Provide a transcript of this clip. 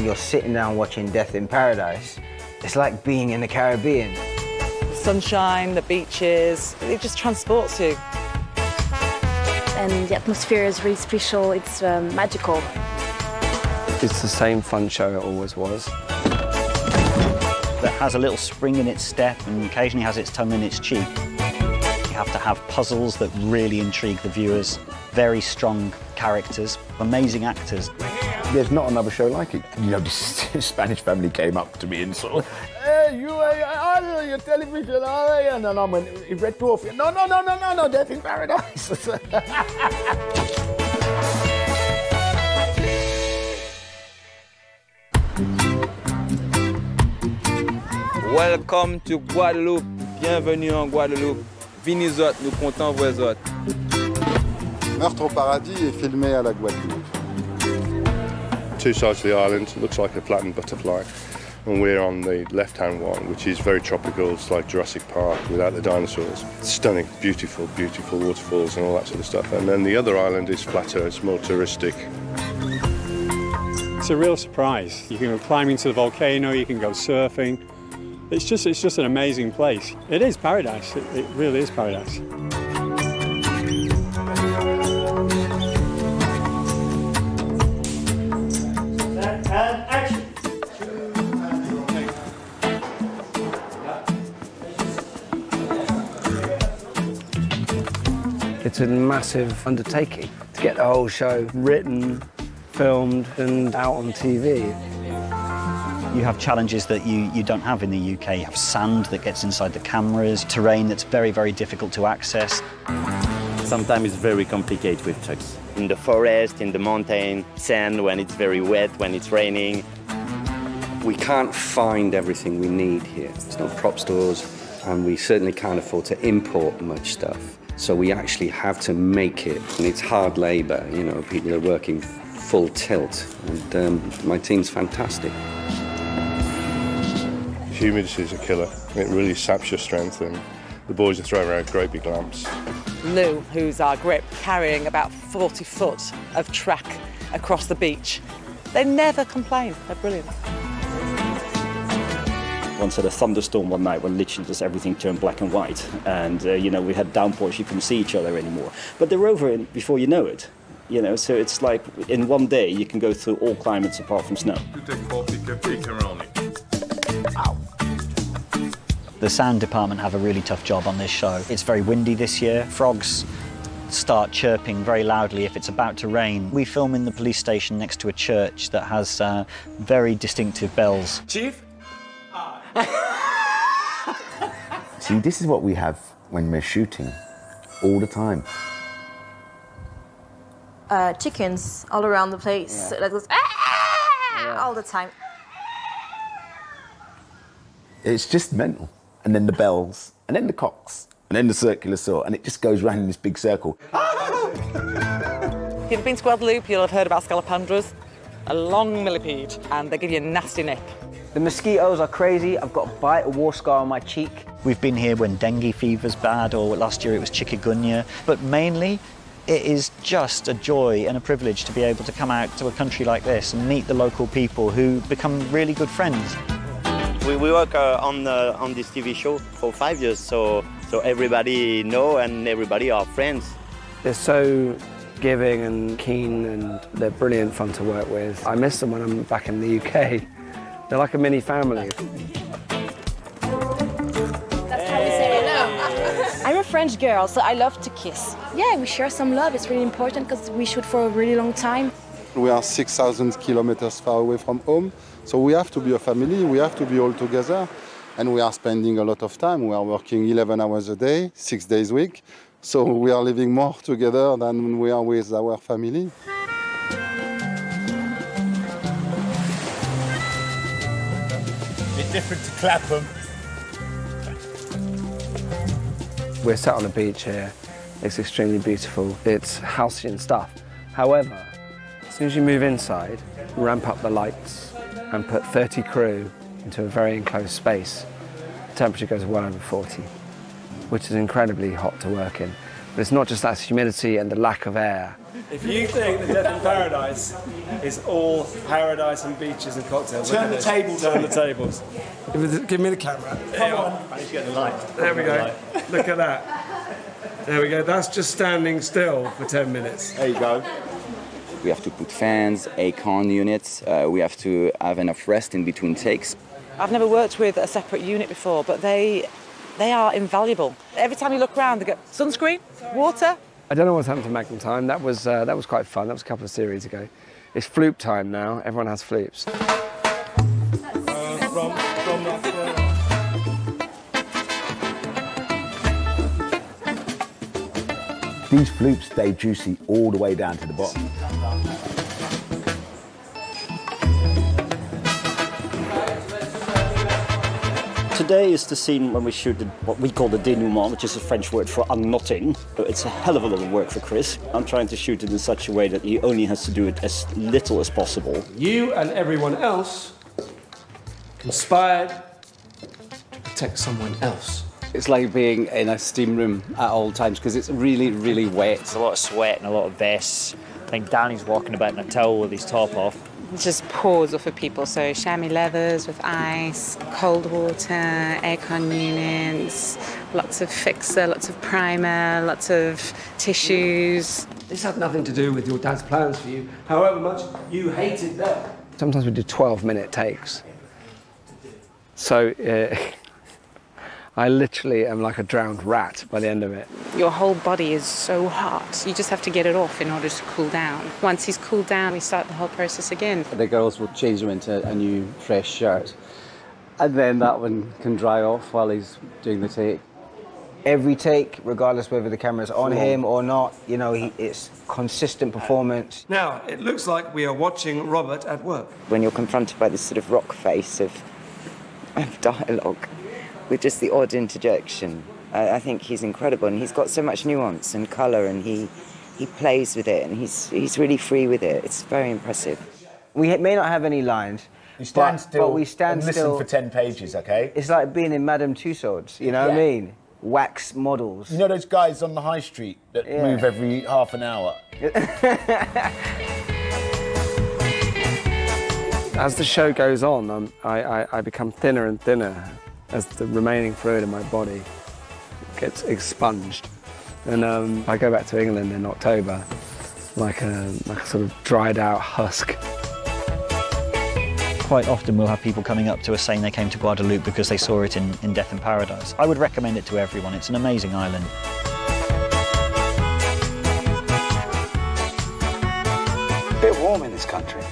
when you're sitting down watching Death in Paradise, it's like being in the Caribbean. The sunshine, the beaches, it just transports you. And the atmosphere is really special, it's magical. It's the same fun show it always was. That has a little spring in its step and occasionally has its tongue in its cheek. You have to have puzzles that really intrigue the viewers, very strong characters, amazing actors. There's not another show like it. You know, this Spanish family came up to me and sort of, hey, you are your television, and I went, Red Dwarf. No, Death in Paradise. Welcome to Guadeloupe. Bienvenue en Guadeloupe. Venez zot, nous comptons vos zot. Meurtre au Paradis est filmé à la Guadeloupe. Two sides of the island, looks like a flattened butterfly. And we're on the left-hand one, which is very tropical. It's like Jurassic Park without the dinosaurs. Stunning, beautiful, beautiful waterfalls and all that sort of stuff. And then the other island is flatter, it's more touristic. It's a real surprise. You can go climbing to the volcano, you can go surfing. It's just an amazing place. It is paradise, it really is paradise. It's a massive undertaking to get the whole show written, filmed and out on TV. You have challenges that you don't have in the UK. You have sand that gets inside the cameras, terrain that's very, very difficult to access. Sometimes it's very complicated with trucks. In the forest, in the mountain, sand when it's very wet, when it's raining. We can't find everything we need here. There's no prop stores, and we certainly can't afford to import much stuff. So we actually have to make it, and it's hard labor. You know, people are working full tilt, and my team's fantastic. Humidity is a killer. It really saps your strength, and the boys are throwing around great big lamps. Lou, who's our grip, carrying about 40 foot of track across the beach. They never complain, they're brilliant. Once had a thunderstorm one night when literally just everything turned black and white, and you know, we had downpours, you couldn't see each other anymore. But they're over before you know it. You know, so it's like in one day you can go through all climates apart from snow. Ow. The sound department have a really tough job on this show. It's very windy this year. Frogs start chirping very loudly if it's about to rain. We film in the police station next to a church that has very distinctive bells. Chief? See, this is what we have when we're shooting all the time. Chickens all around the place that goes all the time. It's just mental. And then the bells, and then the cocks, and then the circular saw, and it just goes round in this big circle. If you've been to Guadeloupe, you'll have heard about scolopendras, a long millipede, and they give you a nasty nip. The mosquitoes are crazy. I've got a bite, a war scar on my cheek. We've been here when dengue fever's bad, or last year it was chikungunya, but mainly it is just a joy and a privilege to be able to come out to a country like this and meet the local people who become really good friends. We work on this TV show for 5 years, so everybody know and everybody are friends. They're so giving and keen, and they're brilliant fun to work with. I miss them when I'm back in the UK. They're like a mini family. That's how we say hello. I'm a French girl, so I love to kiss. Yeah, we share some love. It's really important because we shoot for a really long time. We are 6,000 kilometers far away from home, so we have to be a family, we have to be all together, and we are spending a lot of time. We are working 11 hours a day, 6 days a week, so we are living more together than we are with our family. It's different to Clapham. We're sat on a beach here. It's extremely beautiful. It's halcyon stuff. However, as soon as you move inside, ramp up the lights and put 30 crew into a very enclosed space, the temperature goes well over 40, which is incredibly hot to work in. But it's not just that humidity and the lack of air. If you think the Death in Paradise is all paradise and beaches and cocktails, turn the tables. Turn the tables. Give me the camera. Come on. I need to get the light. There we go. Look at that. There we go. That's just standing still for 10 minutes. There you go. We have to put fans, aircon units. We have to have enough rest in between takes. I've never worked with a separate unit before, but they are invaluable. Every time you look around, they go, sunscreen, water. I don't know what's happened to Magnum Time. That was quite fun. That was a couple of series ago. It's Floop time now. Everyone has floops. These floops stay juicy all the way down to the bottom. Today is the scene when we shoot what we call the denouement, which is a French word for unknotting. It's a hell of a lot of work for Chris. I'm trying to shoot it in such a way that he only has to do it as little as possible. You and everyone else conspired to protect someone else. It's like being in a steam room at all times because it's really, really wet. It's a lot of sweat and a lot of vests. I think Danny's walking about in a towel with his top off. It just pours off of people, so chamois leathers with ice, cold water, aircon units, lots of fixer, lots of primer, lots of tissues. This had nothing to do with your dad's plans for you, however much you hated them. Sometimes we do 12-minute takes. So I literally am like a drowned rat by the end of it. Your whole body is so hot, you just have to get it off in order to cool down. Once he's cooled down, we start the whole process again. The girls will change him into a new fresh shirt, and then that one can dry off while he's doing the take. Every take, regardless whether the camera's on him or not, you know, it's consistent performance. Now, it looks like we are watching Robert at work. When you're confronted by this sort of rock face of dialogue, with just the odd interjection, I think he's incredible, and he's got so much nuance and colour, and he plays with it, and he's really free with it. It's very impressive. We may not have any lines, You stand still but we stand and listen still for 10 pages, okay? It's like being in Madame Tussauds, you know what I mean? Wax models. You know those guys on the high street that move every half an hour? As the show goes on, I become thinner and thinner as the remaining fluid in my body gets expunged. And I go back to England in October like a sort of dried out husk. Quite often we'll have people coming up to us saying they came to Guadeloupe because they saw it in Death in Paradise. I would recommend it to everyone. It's an amazing island. A bit warm in this country.